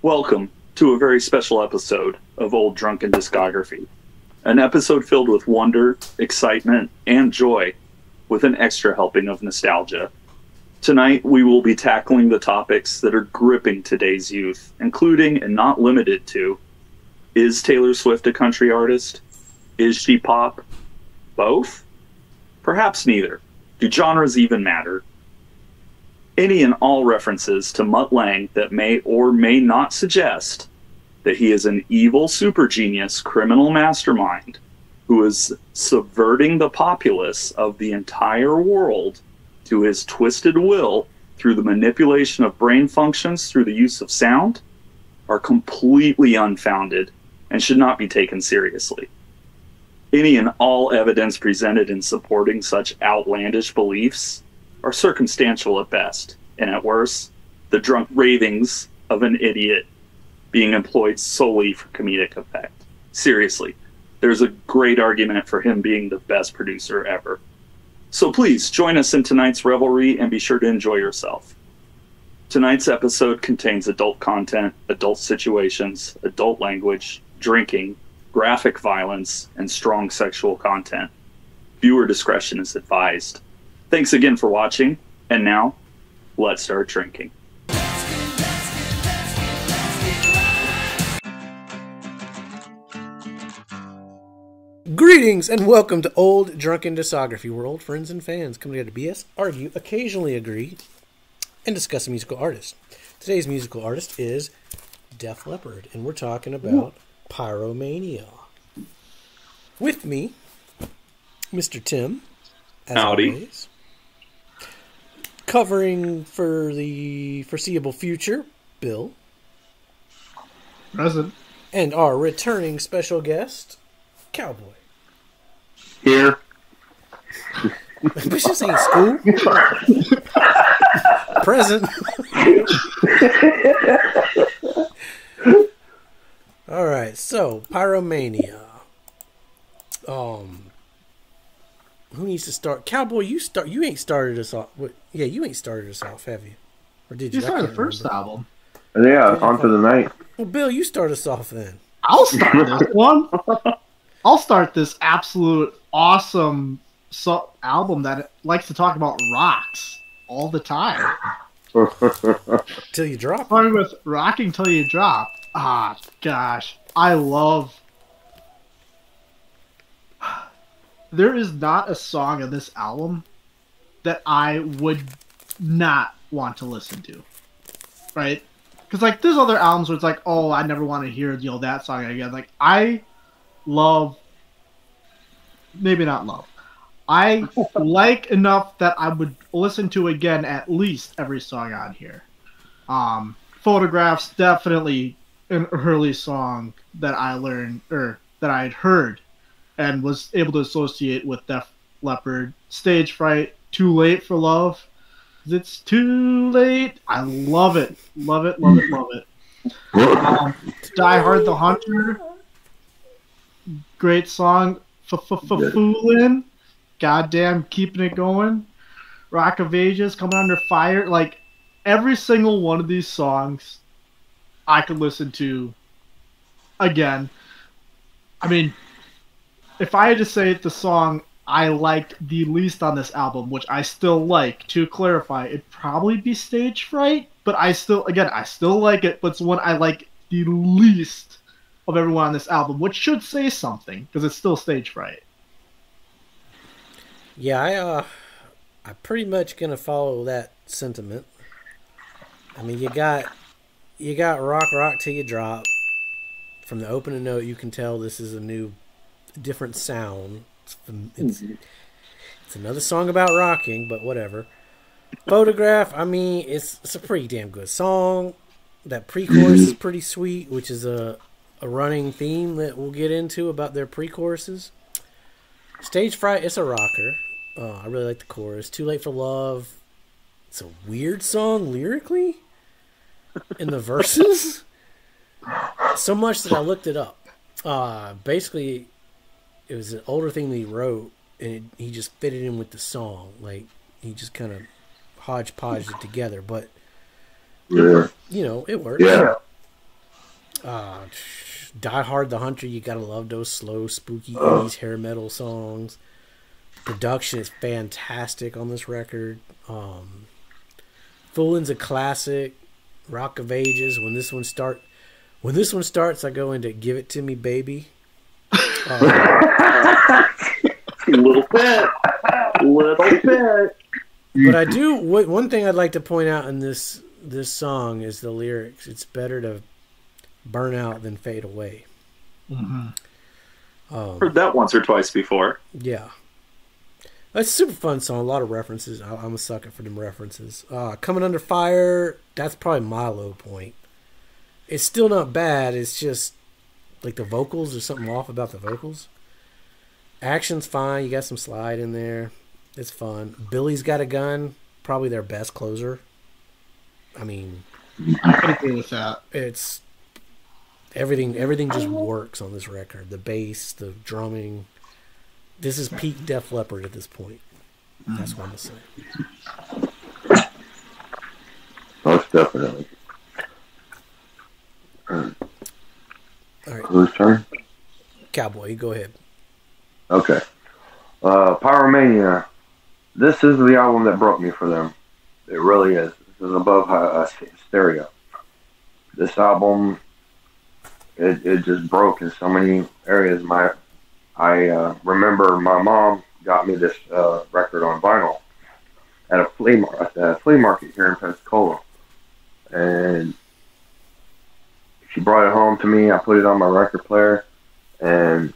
Welcome to a very special episode of Old Drunken Discography. An episode filled with wonder, excitement, and joy, with an extra helping of nostalgia. Tonight, we will be tackling the topics that are gripping today's youth, including and not limited to: is Taylor Swift a country artist? Is she pop? Both? Perhaps neither. Do genres even matter? Any and all references to Mutt Lange that may or may not suggest that he is an evil super genius criminal mastermind who is subverting the populace of the entire world to his twisted will through the manipulation of brain functions through the use of sound are completely unfounded and should not be taken seriously. Any and all evidence presented in supporting such outlandish beliefs are circumstantial at best, and at worst, the drunk ravings of an idiot being employed solely for comedic effect. Seriously, there's a great argument for him being the best producer ever. So please, join us in tonight's revelry and be sure to enjoy yourself. Tonight's episode contains adult content, adult situations, adult language, drinking, graphic violence, and strong sexual content. Viewer discretion is advised. Thanks again for watching, and now, let's start drinking. Greetings and welcome to Old Drunken Discography, where old friends and fans come together to BS, argue, occasionally agree, and discuss a musical artist. Today's musical artist is Def Leppard, and we're talking about Pyromania. With me, Mr. Tim, as Howdy. always. Covering for the foreseeable future, Bill. Present. And our returning special guest, Cowboy. Here. This ain't school. Present. All right, so Pyromania. Who needs to start? Cowboy, you start. You ain't started us off. Yeah, you ain't started us off, have you? Or did you? You started the first album. Yeah, on to the night. Well, Bill, you start us off then. I'll start this one. I'll start this absolute awesome album that likes to talk about rocks all the time. Till you drop. Starting with Rocking Till You Drop. Ah, gosh. I love... There is not a song on this album that I would not want to listen to. Right? Because, like, there's other albums where it's like, oh, I never want to hear, that song again. Like, I love... Maybe not love. I like enough that I would listen to again at least every song on here. Photographs, definitely an early song that I learned, or that I had heard and was able to associate with Def Leppard. Stage Fright, Too Late for Love. It's too late. I love it. Love it, love it, love it. Die Hard the Hunter. Great song. Foolin'. Goddamn, keeping it going. Rock of Ages, Coming Under Fire. Like, every single one of these songs I could listen to again. I mean, if I had to say the song I liked the least on this album, which I still like, to clarify, it'd probably be Stage Fright, but I still like it, but it's one I like the least of everyone on this album, which should say something, because it's still Stage Fright. Yeah, I'm pretty much gonna follow that sentiment. I mean, you got Rock Till You Drop. From the opening note, you can tell this is a different sound. It's another song about rocking, but whatever. Photograph, I mean, it's a pretty damn good song. That pre-chorus is pretty sweet, which is a running theme that we'll get into about their pre-choruses. Stage Fright, it's a rocker. I really like the chorus. Too Late for Love, it's a weird song lyrically. In the verses, so much that I looked it up. Basically, it was an older thing that he wrote, and he just fitted in with the song. Like, he just kind of hodgepodged it together, but Yeah. you know, it works. Yeah. Die Hard the Hunter, you gotta love those slow, spooky 80s hair metal songs. Production is fantastic on this record. Foolin's a classic. Rock of Ages. When this one starts, I go into Give It To Me, Baby. Little bit. But I do. One thing I'd like to point out in this song is the lyrics. It's better to burn out than fade away. Mm-hmm. Heard that once or twice before. Yeah. It's a super fun song. A lot of references. I'm a sucker for them references. Coming Under Fire, that's probably my low point. It's still not bad. It's just like the vocals. There's something off about the vocals. Action's fine. You got some slide in there. It's fun. Billy's Got a Gun, probably their best closer. I mean, I could agree with that. It's everything just works on this record. The bass, the drumming. This is peak Def Leppard at this point. That's what I'm gonna say. Most definitely. All right, Whose turn? Cowboy, you go ahead. Okay. Pyromania. This is the album that broke me for them. It really is. This is above Stereo. This album, it just broke in so many areas. I remember my mom got me this record on vinyl at a flea market here in Pensacola, and she brought it home to me. I put it on my record player, and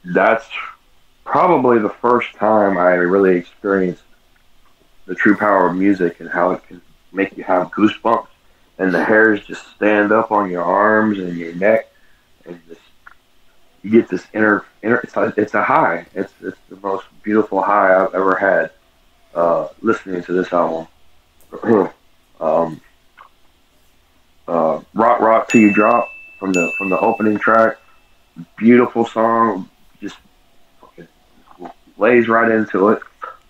that's probably the first time I really experienced the true power of music and how it can make you have goosebumps, and the hairs just stand up on your arms and your neck, and just you get this inner it's a high. It's the most beautiful high I've ever had listening to this album. Rock Till You Drop from the opening track. Beautiful song, just fucking lays right into it.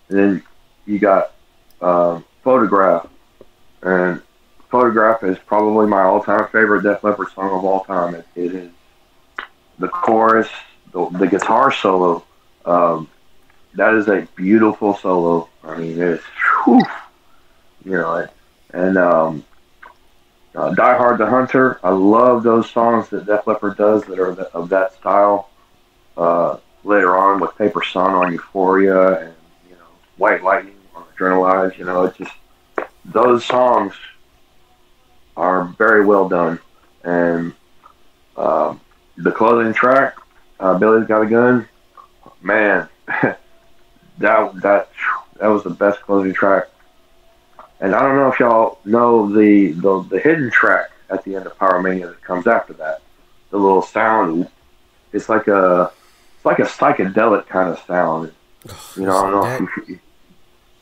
And then you got Photograph, and Photograph is probably my all-time favorite Def Leppard song of all time. It is the chorus, the guitar solo. That is a beautiful solo. I mean, it's and Die Hard the Hunter. I love those songs that Def Leppard does that are of that style. Later on with Paper Sun on Euphoria, and White Lightning on Adrenalize. It's just those songs are very well done. And the closing track, Billy's Got a Gun. Man, that was the best closing track. And I don't know if y'all know the hidden track at the end of Pyromania that comes after that. The little sound, it's like a psychedelic kind of sound. I don't know.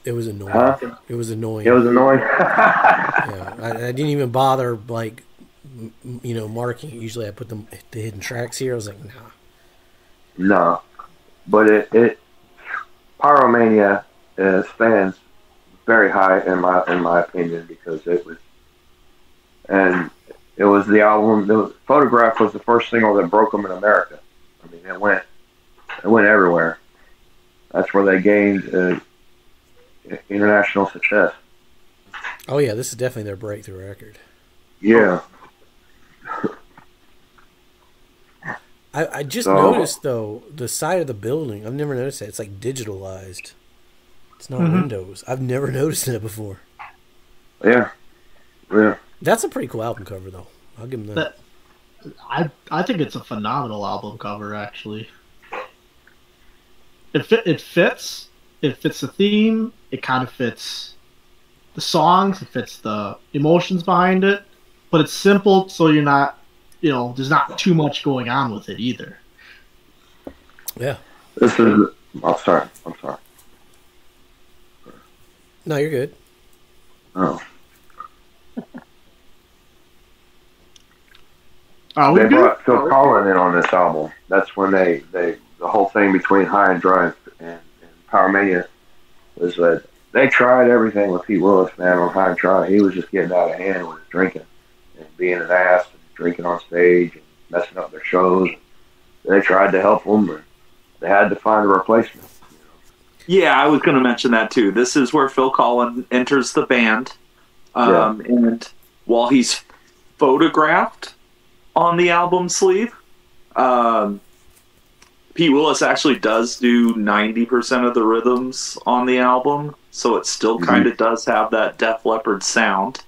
It was annoying. Huh? It was annoying. It was annoying. Yeah, I didn't even bother marking it. Usually I put the hidden tracks here. I was like, nah. No, but it Pyromania stands very high in my opinion, because it was the album. The Photograph was the first single that broke them in America. I mean, it went everywhere. That's where they gained international success. Oh yeah, this is definitely their breakthrough record. Yeah. I just noticed though the side of the building. I've never noticed that. It's like digitalized. It's not windows. I've never noticed that before. Yeah. That's a pretty cool album cover though. I'll give them that. I think it's a phenomenal album cover, actually. It fits. It fits the theme. It kind of fits the songs. It fits the emotions behind it. But it's simple, so you're not, there's not too much going on with it either. Yeah. This is. I'm sorry. No, you're good. Oh. They brought Phil Collin in on this album. That's when the whole thing between High and Dry and Pyromania was that they tried everything with Pete Willis, man, on High and Dry. He was just getting out of hand with his drinking. and being an ass and drinking on stage and messing up their shows. They tried to help them, but they had to find a replacement. Yeah, I was going to mention that too. This is where Phil Collen enters the band. And while he's photographed on the album sleeve, Pete Willis actually does do 90% of the rhythms on the album, so it still kind of does have that Def Leppard sound.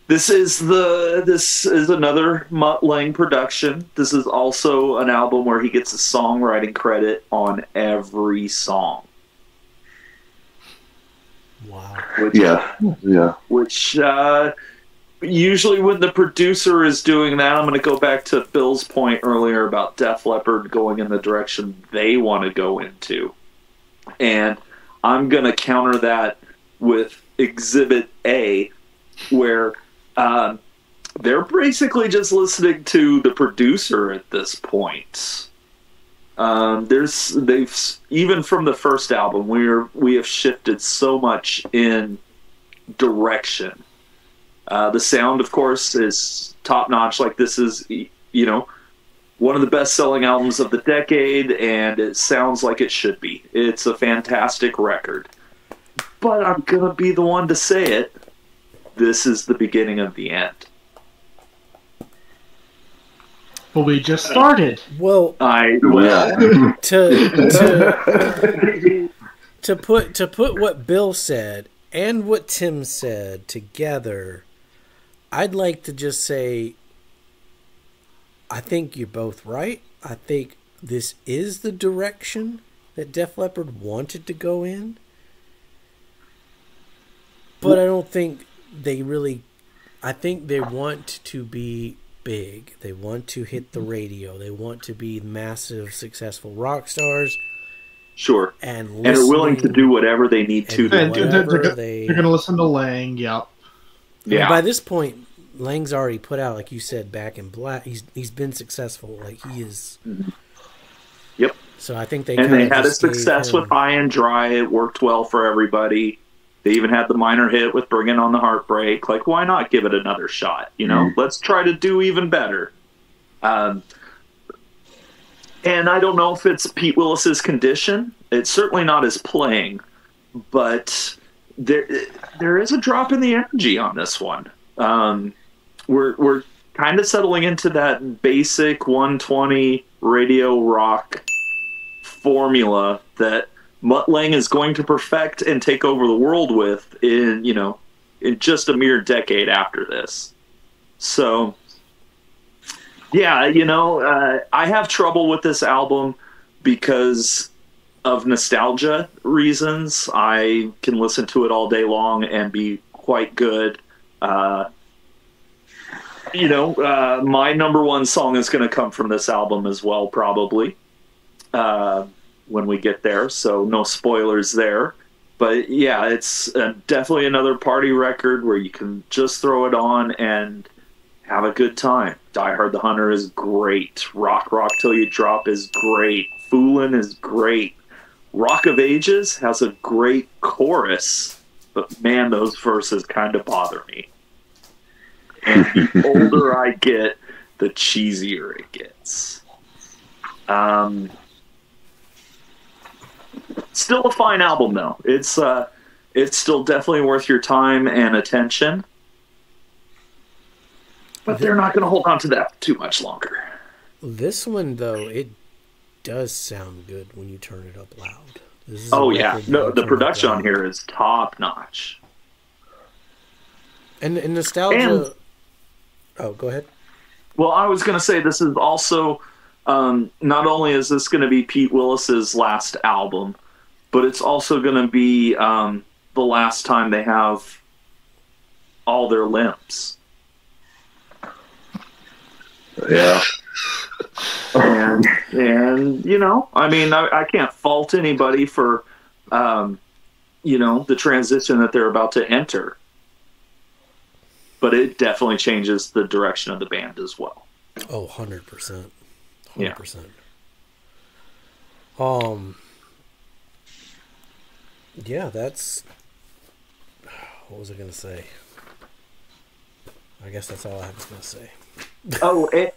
This is another Mutt Lange production. This is also an album where he gets a songwriting credit on every song. Wow. Which usually when the producer is doing that, I'm going to go back to Bill's point earlier about Def Leppard going in the direction they want to go into. And I'm going to counter that with Exhibit A, where they're basically just listening to the producer at this point. They've even from the first album, we have shifted so much in direction. The sound, of course, is top notch. Like, this is, one of the best selling albums of the decade, and it sounds like it should be. It's a fantastic record. But I'm gonna be the one to say it. This is the beginning of the end. But we just started. Well, to put what Bill said and what Tim said together, I'd like to just say, I think you're both right. I think this is the direction that Def Leppard wanted to go in. But I don't think they really... I think they want to be big. They want to hit the radio. They want to be massive, successful rock stars. Sure. And are willing to do whatever they need to. They're going to listen to Lange, yep. Yeah. By this point, Lange's already put out, like you said, Back in Black. He's been successful. Like, he is... Yep. So I think they had a success with High and Dry. It worked well for everybody. They even had the minor hit with Bringing on the Heartbreak. Like, why not give it another shot? Let's try to do even better. And I don't know if it's Pete Willis's condition. It's certainly not his playing, but there is a drop in the energy on this one. We're kind of settling into that basic 120 radio rock formula that Mutt Lange is going to perfect and take over the world with in just a mere decade after this. So, yeah, I have trouble with this album because of nostalgia reasons. I can listen to it all day long and be quite good. My number one song is going to come from this album as well, probably. When we get there, so no spoilers there. But yeah, it's definitely another party record where you can just throw it on and have a good time. Die Hard the Hunter is great. Rock Rock Till You Drop is great. Foolin' is great. Rock of Ages has a great chorus, but man, those verses kind of bother me. And the older I get, the cheesier it gets. Still a fine album, though. It's still definitely worth your time and attention. But they're not going to hold on to that too much longer. This one, though, it does sound good when you turn it up loud. No, the production on here is top notch. And nostalgia. Oh, go ahead. Well, I was going to say this is also. Not only is this going to be Pete Willis's last album, but it's also going to be the last time they have all their limbs. Yeah. and I can't fault anybody for, the transition that they're about to enter. But it definitely changes the direction of the band as well. Oh, 100%. 100%. Yeah. Yeah, that's... What was I going to say? I guess that's all I was going to say.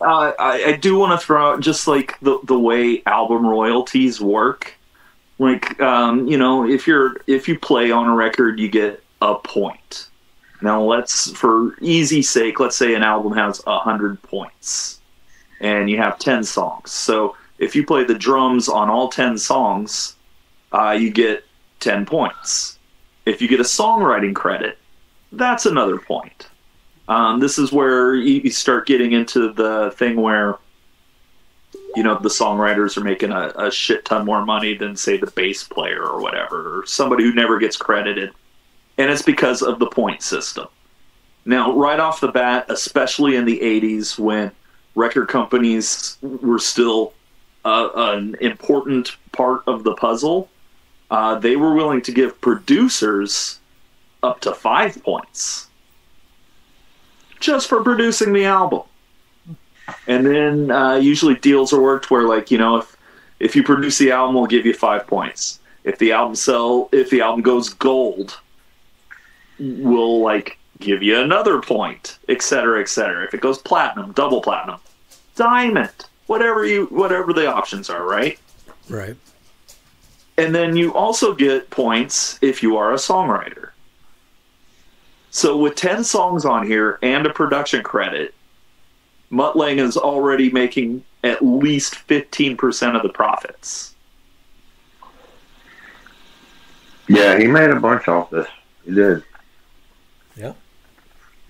I do want to throw out just like the way album royalties work. Like, if you play on a record, you get a point. Now, for easy sake, let's say an album has 100 points, and you have 10 songs. So if you play the drums on all 10 songs, you get 10 points. If you get a songwriting credit, that's another point. This is where you start getting into the thing where, the songwriters are making a shit ton more money than, say, the bass player or whatever, or somebody who never gets credited. And it's because of the point system. Now, right off the bat, especially in the 80s when record companies were still an important part of the puzzle, they were willing to give producers up to 5 points just for producing the album. And then usually deals are worked where, like, if you produce the album, we'll give you 5 points. If the album goes gold, we'll like give you another point, etc., etc. If it goes platinum, double platinum, diamond, whatever the options are, right? Right. And then you also get points if you are a songwriter. So with 10 songs on here and a production credit, Mutt Lange is already making at least 15% of the profits. Yeah, he made a bunch off this. He did. Yeah.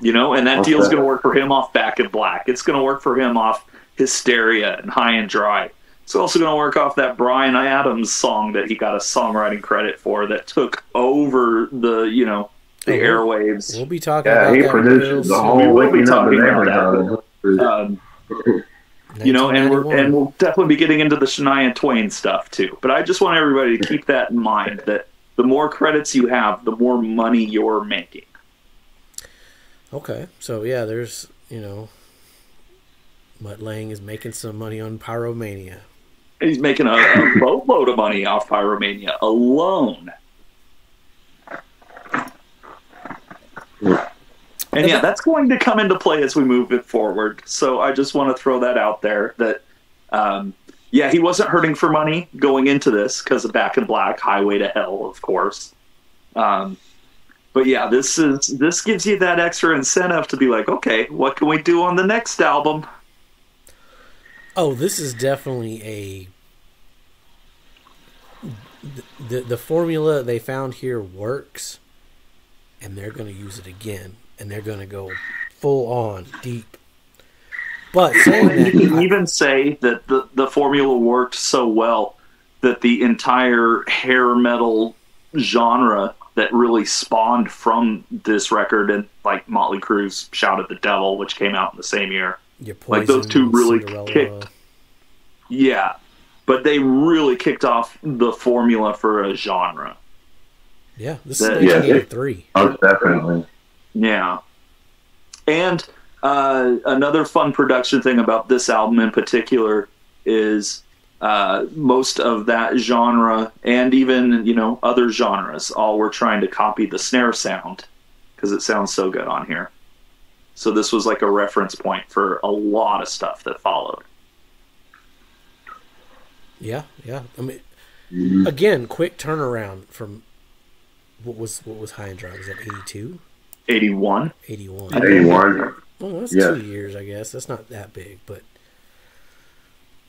And that deal's going to work for him off Back in Black. It's going to work for him off Hysteria and High and Dry. It's also going to work off that Bryan Adams song that he got a songwriting credit for that took over the airwaves. We'll be talking about that. Yeah, he produced the whole Waking Up the Neighborhood. And we'll definitely be getting into the Shania Twain stuff too. But I just want everybody to keep that in mind, that the more credits you have, the more money you're making. Okay, so yeah, there's, Mutt Lange is making some money on Pyromania. He's making a boatload of money off Pyromania alone. And yeah, that's going to come into play as we move it forward. So I just want to throw that out there that, he wasn't hurting for money going into this because of Back in Black, Highway to Hell, of course. But yeah, this gives you that extra incentive to be like, okay, what can we do on the next album? Oh, this is definitely the formula they found here works, and they're going to use it again, and they're going to go full on deep. But saying that, you can even say that the formula worked so well that the entire hair metal genre that really spawned from this record, and like Motley Crue's Shout at the Devil, which came out in the same year, like those two really kicked. Yeah, but they really kicked off the formula for a genre. Yeah, this is 1983. Oh, definitely. Yeah. And another fun production thing about this album in particular is most of that genre, and even, other genres, all were trying to copy the snare sound because it sounds so good on here. So this was like a reference point for a lot of stuff that followed. Yeah. I mean, again, quick turnaround from what was High and Dry? Was that 82? 81. 81. Well, that's 2 years, I guess. That's not that big, but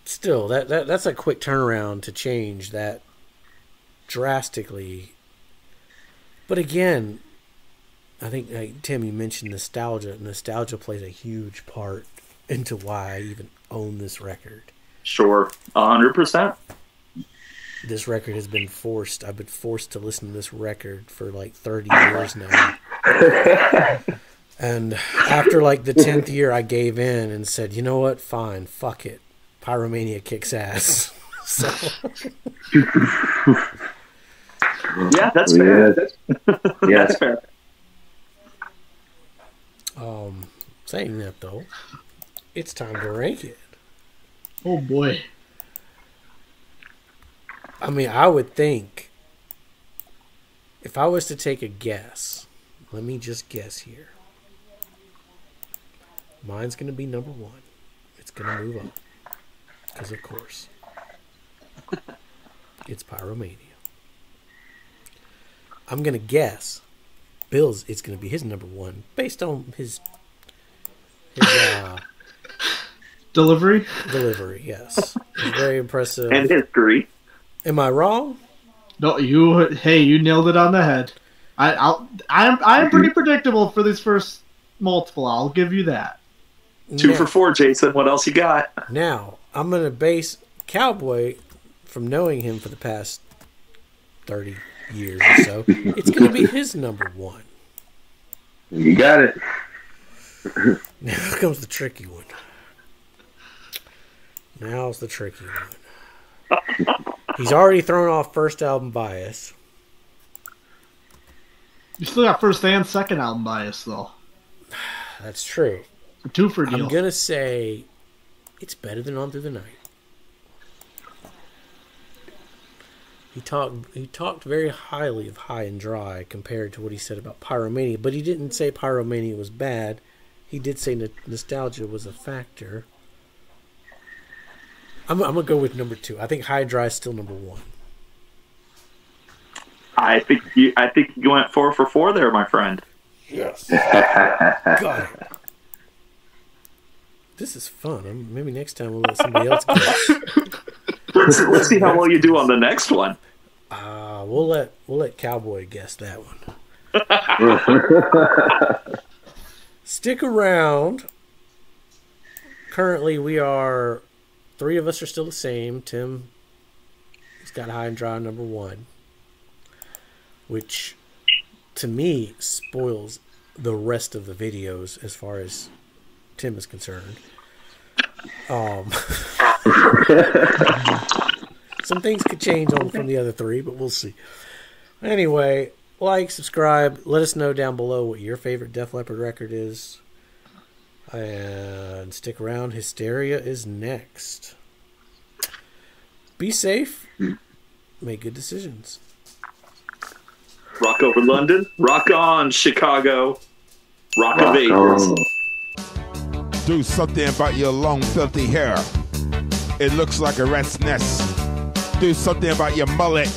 still, that's a quick turnaround to change that drastically. But again, I think, like, Tim, you mentioned nostalgia. Nostalgia plays a huge part into why I even own this record. Sure, 100%. This record has been forced. I've been forced to listen to this record for like 30 years now. And after like the 10th year, I gave in and said, you know what? Fine, fuck it. Pyromania kicks ass. So. Yeah, that's fair. Yeah, that's fair. Saying that though, it's time to rank it. Oh boy. I mean, I would think if I was to take a guess, let me just guess here. Mine's going to be number 1. It's going to move up. Because, of course, it's Pyromania. I'm going to guess Bill's, it's going to be his number 1 based on his Delivery? Delivery, yes. It's very impressive. And history. Am I wrong? No, you nailed it on the head. I'm pretty predictable for these first multiple. I'll give you that. 2 for 4, Jason. What else you got? Now, I'm going to base Cowboy, from knowing him for the past 30 years or so, it's going to be his number 1. You got it. Now comes the tricky one. Now's the tricky one. He's already thrown off first album bias. You still got first and second album bias, though. That's true. A 2 for deal. I'm going to say it's better than On Through the Night. He talked very highly of High and Dry compared to what he said about Pyromania, but he didn't say Pyromania was bad. He did say nostalgia was a factor. I'm going to go with number 2. I think High and Dry is still number 1. I think you went 4 for 4 there, my friend. Yes. Got it. This is fun. Maybe next time we'll let somebody else guess. Let's see how well you do on the next one. We'll let Cowboy guess that one. Stick around. Currently, we are 3 of us are still the same. Tim has got High and Dry number 1, which to me spoils the rest of the videos as far as Tim is concerned. Some things could change from the other 3, but we'll see. Anyway, like, subscribe. Let us know down below what your favorite Def Leppard record is. And stick around. Hysteria is next. Be safe. Make good decisions. Rock over London. Rock on, Chicago. Rock of Ages. Do something about your long, filthy hair. It looks like a rat's nest. Do something about your mullet.